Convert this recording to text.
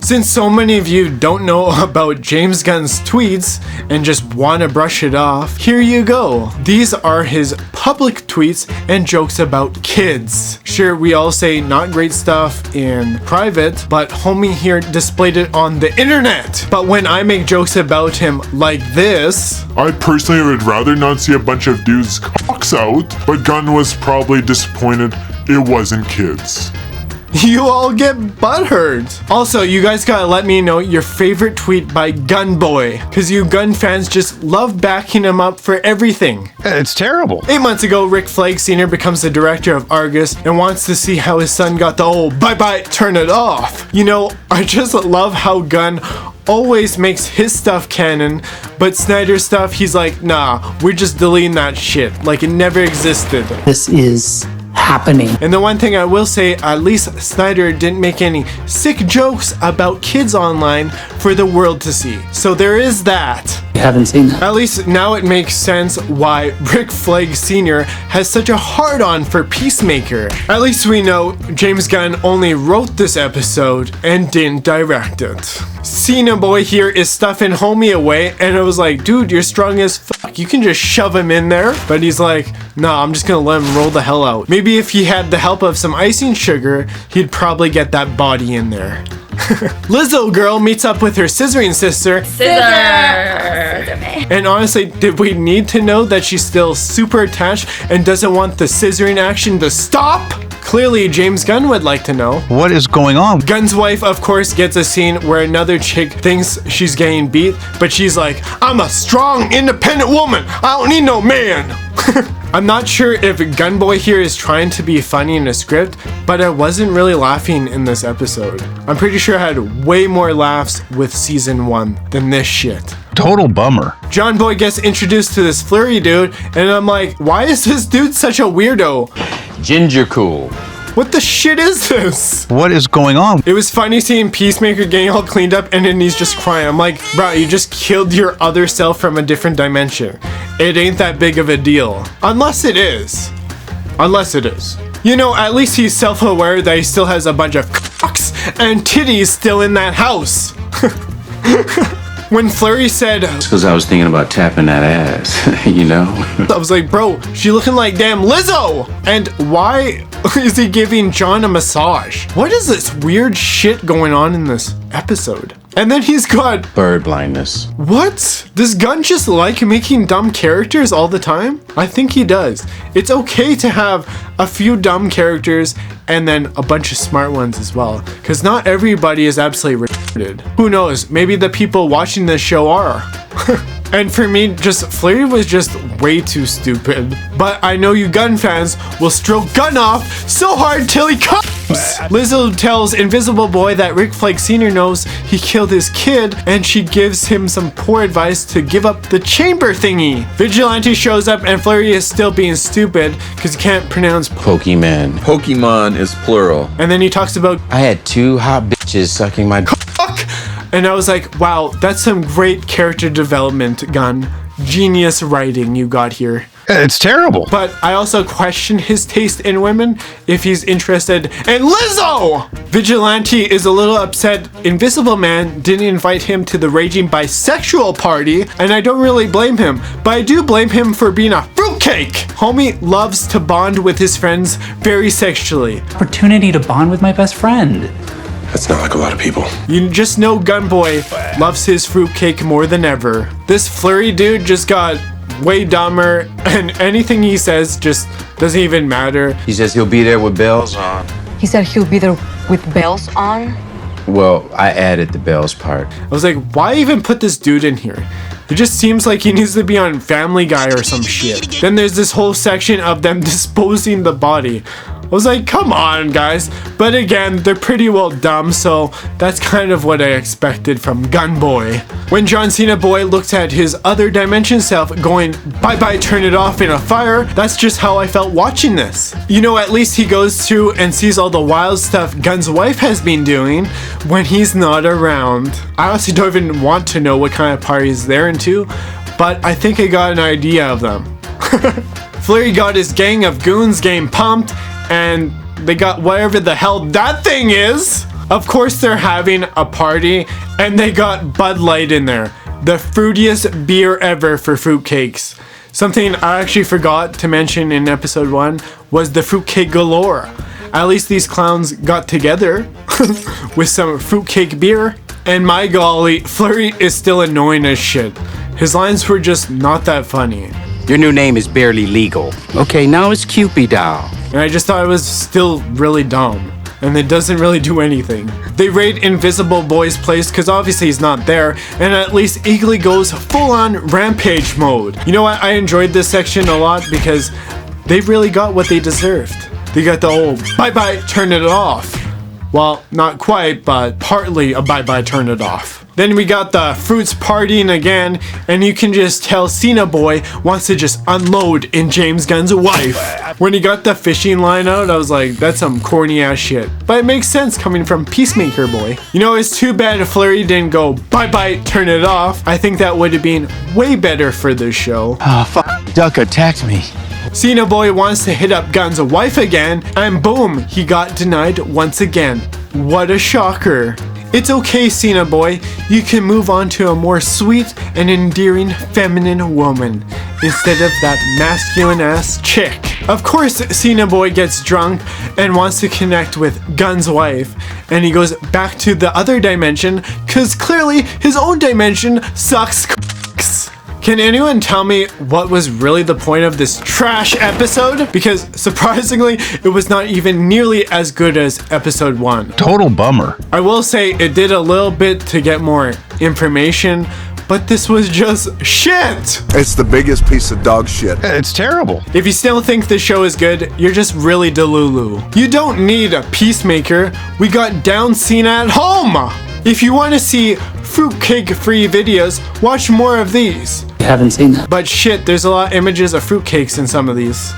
Since so many of you don't know about James Gunn's tweets and just want to brush it off, here you go. These are his public tweets and jokes about kids. Sure, we all say not great stuff in private, but homie here displayed it on the internet. But when I make jokes about him like this, I personally would rather not see a bunch of dudes cocks out, but Gunn was probably disappointed it wasn't kids. you all get butthurt. Also, you guys gotta let me know your favorite tweet by Gunboy, because you Gunn fans just love backing him up for everything. It's terrible. 8 months ago, Rick Flag Sr. becomes the director of Argus and wants to see how his son got the old bye-bye, turn it off. You know, I just love how Gunn always makes his stuff canon, but Snyder's stuff, he's like, nah, we're just deleting that shit, like it never existed. This is happening. And the one thing I will say, at least Snyder didn't make any sick jokes about kids online for the world to see. So there is that. You haven't seen that. At least now it makes sense why Rick Flag Sr. has such a hard-on for Peacemaker. At least we know James Gunn only wrote this episode and didn't direct it. Cena boy here is stuffing homie away, and I was like, dude, you're strong as fuck. You can just shove him in there. But he's like, nah, I'm just gonna let him roll the hell out. Maybe if he had the help of some icing sugar, he'd probably get that body in there. Lizzo girl meets up with her scissoring sister. And honestly, did we need to know that she's still super attached and doesn't want the scissoring action to stop? Clearly, James Gunn would like to know. What is going on? Gunn's wife, of course, gets a scene where another chick thinks she's getting beat, but she's like, I'm a strong, independent woman. I don't need no man. I'm not sure if Gunboy here is trying to be funny in a script, but I wasn't really laughing in this episode. I'm pretty sure I had way more laughs with season 1 than this shit. Total bummer. John Boy gets introduced to this flurry dude, and I'm like, why is this dude such a weirdo? Ginger cool. What the shit is this? What is going on? It was funny seeing Peacemaker getting all cleaned up and then he's just crying. I'm like, bro, you just killed your other self from a different dimension. It ain't that big of a deal. Unless it is. Unless it is. You know, at least he's self-aware that he still has a bunch of cocks and titties still in that house. When Flurry said, It's because I was thinking about tapping that ass, you know? I was like, bro, she looking like damn Lizzo! And why is he giving John a massage? What is this weird shit going on in this episode? And then he's got Bird blindness. What? Does Gunn just like making dumb characters all the time? I think he does. It's okay to have a few dumb characters and then a bunch of smart ones as well. Because not everybody is absolutely retarded. Who knows? Maybe the people watching this show are. And for me, just Flurry was just way too stupid. But I know you Gunn fans will stroke Gunn off so hard till he comes. Lizzo tells Invisible Boy that Rick Flag Sr. knows he killed his kid, and she gives him some poor advice to give up the chamber thingy. Vigilante shows up and Flurry is still being stupid because he can't pronounce Pokemon. Pokemon is plural. And then he talks about I had 2 hot bitches sucking my cock. And I was like, wow, that's some great character development, Gunn. Genius writing you got here. It's terrible. But I also question his taste in women if he's interested in Lizzo! Vigilante is a little upset Invisible Man didn't invite him to the raging bisexual party, and I don't really blame him, but I do blame him for being a fruitcake! Homie loves to bond with his friends very sexually. Opportunity to bond with my best friend. That's not like a lot of people. You just know Gunboy loves his fruitcake more than ever. This Flurry dude just got way dumber, and anything he says just doesn't even matter. He says he'll be there with bells on. He said he'll be there with bells on? Well, I added the bells part. I was like, why even put this dude in here? It just seems like he needs to be on Family Guy or some shit. Then there's this whole section of them disposing the body. I was like, come on, guys. But again, they're pretty well dumb, so that's kind of what I expected from Gunboy. When John Cena Boy looks at his other dimension self going, bye-bye, turn it off in a fire, that's just how I felt watching this. You know, at least he goes through and sees all the wild stuff Gunn's wife has been doing when he's not around. I honestly don't even want to know what kind of parties they're into, but I think I got an idea of them. Flurry got his gang of goons getting pumped, and they got whatever the hell that thing is. Of course they're having a party and they got Bud Light in there. The fruitiest beer ever for fruitcakes. Something I actually forgot to mention in episode 1 was the fruitcake galore. At least these clowns got together with some fruitcake beer. And my golly, Flurry is still annoying as shit. His lines were just not that funny. Your new name is barely legal. Okay, now it's Cupid doll. And I just thought it was still really dumb. And it doesn't really do anything. They raid Invisible Boy's place because obviously he's not there, and at least Eagly goes full-on rampage mode. You know what? I enjoyed this section a lot because they really got what they deserved. They got the old bye-bye, turn it off. Well, not quite, but partly a bye-bye, turn it off. Then we got the fruits partying again, and you can just tell Cena Boy wants to just unload in James Gunn's wife. When he got the fishing line out, I was like, that's some corny ass shit. But it makes sense coming from Peacemaker Boy. You know, it's too bad Flurry didn't go bye-bye, turn it off. I think that would have been way better for this show. Duck attacked me. Cena Boy wants to hit up Gunn's wife again, and boom, he got denied once again. What a shocker. It's okay, Cena Boy. You can move on to a more sweet and endearing feminine woman instead of that masculine ass chick. Of course, Cena Boy gets drunk and wants to connect with Gunn's wife, and he goes back to the other dimension because clearly his own dimension sucks. Can anyone tell me what was really the point of this trash episode? Because surprisingly, it was not even nearly as good as episode 1. Total bummer. I will say it did a little bit to get more information, but this was just shit! It's the biggest piece of dog shit. It's terrible. If you still think the show is good, you're just really delulu. You don't need a Peacemaker. We got down Cena at home! If you want to see fruitcake-free videos, watch more of these. You haven't seen that. But shit, there's a lot of images of fruitcakes in some of these.